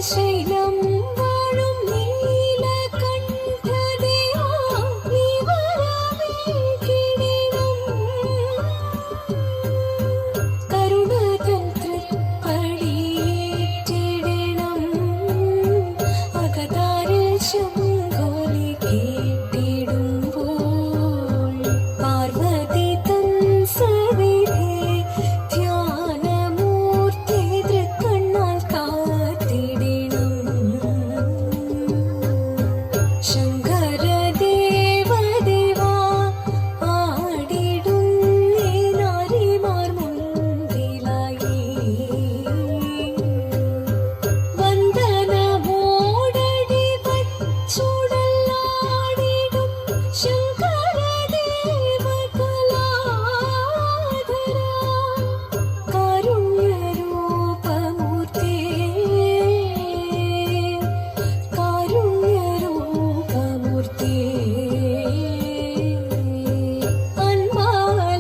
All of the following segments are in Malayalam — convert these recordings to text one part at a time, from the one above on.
ശൈലം വാഴും നീലകണ്ഠദേവാ നീ വരവേൽക്കിടണം. കരുണതൻ തൃപ്പടിയേറ്റിടണം. അകതാരിൽ ശംഖൊലി കേട്ടിടുമ്പോൾ പാർവതി തൻ സവിധേ ധ്യാനമൂർത്തി തൃക്കണ്ണാൽ കാത്തിടണം. ശങ്കരദേവദേവാ ആടിടുന്നേ നാരിമാർ മുൻപിലായി. വന്ദനമോടടി വച്ചുടലാടിടും ശങ്കരദേവകലാധരാ.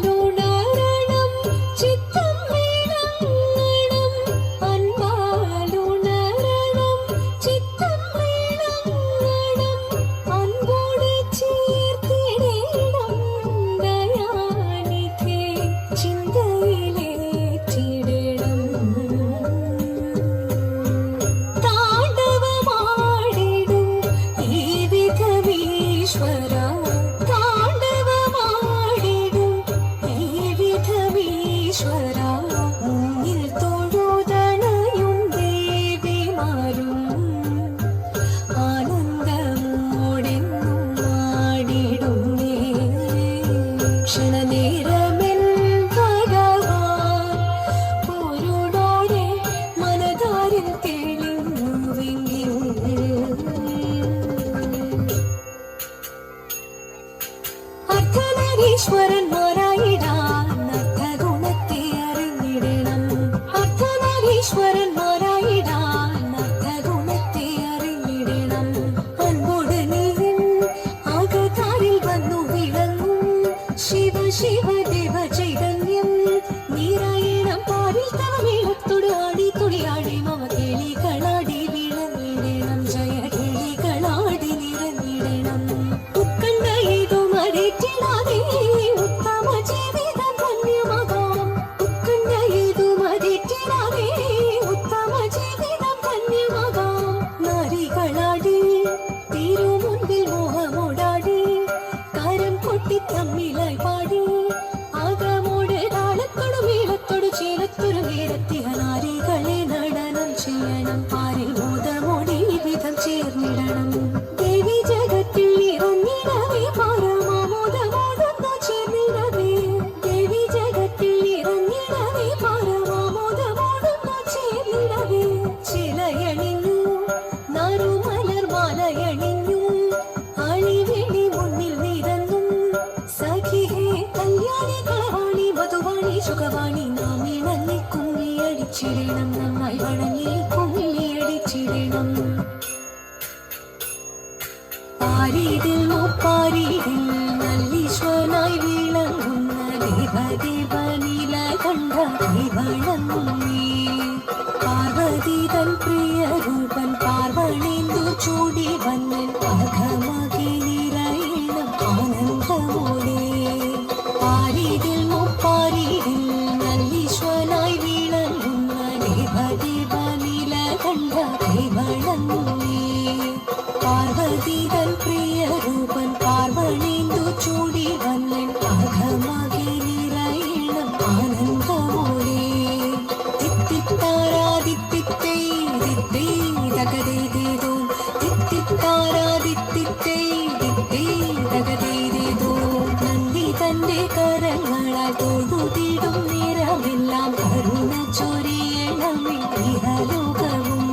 അൻപാലുണരണം ചിത്തം വിളങ്ങണം. അൻപാലുണരണം ചിത്തം വിളങ്ങണം. അൻപോട് ചേർത്തിടണം ദയാനിധേ ചിന്തയിലേറ്റിടണം. താണ്ഡവമാടിടും ഈ വിധമീശ്വര. താണ്ഡവമാടിടും ഈ വിധമീശ്വര. മുന്നിൽ തൊഴുതണയും ദേവിമാരും ആനന്ദമോടെന്നും ആടിടുന്നേ. ക്ഷണനേരമെൻ ഭഗവാൻ പോരുടോടെ മനതാരിൽ തെളിഞ്ഞുവെങ്കിൽ അർദ്ധനാരീശ്വരന്മാരായിടാൻ അർത്ഥഗുണത്തെ അറിഞ്ഞിടണം. അർദ്ധനാരീശ്വരന്മാരായിടാൻ അർത്ഥഗുണത്തെ അറിഞ്ഞിടണം. അൻപോട് നീയും ആകതാരിൽ വന്നു വിളങ്ങും ശിവ ശിവ ദേവ ചൈതന്യം നീരായണം. പാരിൽ തവ മേളത്തോട് ആടി തുടിയാടി മമ കേളികളാടി വിളങ്ങിടണം. ജയ കേളികളാടി നിറഞ്ഞിടണം. ഉത്കണ്ഠ ഏതും അറിയിട്ടിടാതെ ഉത്തമ ജീവിതം ധന്യമാകാം. ഉത്കണ്ഠ ഏതും അറിയിട്ടിടാതെ ഉത്തമ ജീവിതം ധന്യമാകാം. നാരികളാടി തിരുമുൻപിൽ മോഹമോടാടി കരം കൊട്ടി തമ്മിലായി പാടി ആകമോട് താളത്തോടു മേളത്തോടു ചേലത്തൊരു നേരത്തിയ നാരികളെ നടനം ചെയ്യണം. പാരിൽ മോദമോടി വിധം ചേർന്നിടണം. ദേവി ജഗത്തിൽ ഇറങ്ങിടവേ പരമാമോദമോടൊന്നു ചേർന്നിടവേ. ദേവി ജഗത്തിൽ ഇറങ്ങിടവേ പരമാമോദമോടൊന്നു ചേർന്നിടവേ. ചിലയണിഞ്ഞു നറുമലർ മാലയണിഞ്ഞു അളിവെളി മുന്നിൽ നിരന്നും. സഖിഹേ കല്യാണി കളവാണി വധുവാണി സുഖവാണി നാം ഇണങ്ങി കുമ്മിയടിച്ചിടണം. നന്നായി വണങ്ങി കുമ്മിയടിച്ചിടണം. പാരീതിൽ മുപ്പാരീതിൽ നല്ലീശ്വരനായി വിളങ്ങുന്ന ദേവദേവ നീലകണ്ഠ വണങ്ങുന്നേ. പാർവതി തൻ പ്രിയരൂപൻ പാർവണേന്ദു ചൂടി വന്നൻ അഘമകി നിറയണം ആനന്ദമോടെ. പാരീതിൽ മുപ്പാരീതിൽ നല്ലീശ്വരനായി വിളങ്ങുന്ന ദേവദേവ നീലകണ്ഠ വണങ്ങുന്നേ. പാർവതി തൻ പ്രിയരൂപൻ പാർവണേന്ദു ചൂടി വന്നൻ അഘമകി നിറയണം ആനന്ദമോടെ. തിത്തിത്താരാദിത്തിത്തേ ദിത്തേ ദഗദേദേദോ. തിത്തിത്താരാദിത്തിത്തേ ദിത്തേ ദഗദേദേദോ. നന്ദി തന്റെ കരങ്ങളാൽ തൊഴുതിടും നേരമെല്ലാം കരുണ ചൊരിയണമേ ഇഹലോകവും.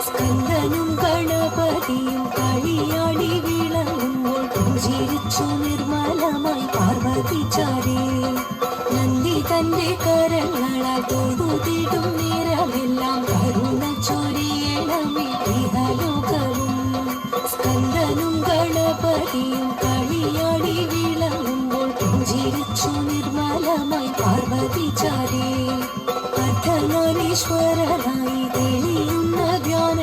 സ്കന്ദനും ഗണപതിയും കളിയാടി വിളങ്ങുമ്പോൾ പുഞ്ചിരിച്ചു നിർമ്മലമായി പാർവതി ചാരേ. നന്ദി തന്റെ കരങ്ങളാൽ തൊഴുതിടും നേരമെല്ലാം കരുണ ചൊരിയണമേ ഇഹലോകവും. സ്കന്ദനും ഗണപതിയും കളിയാടി വിളങ്ങുമ്പോൾ പുഞ്ചിരിച്ചു നിർമ്മലമായി പാർവതി ചാരേ. അർദ്ധനാരീശ്വരനായി തെളിയുന്ന ധ്യാന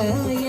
കൈ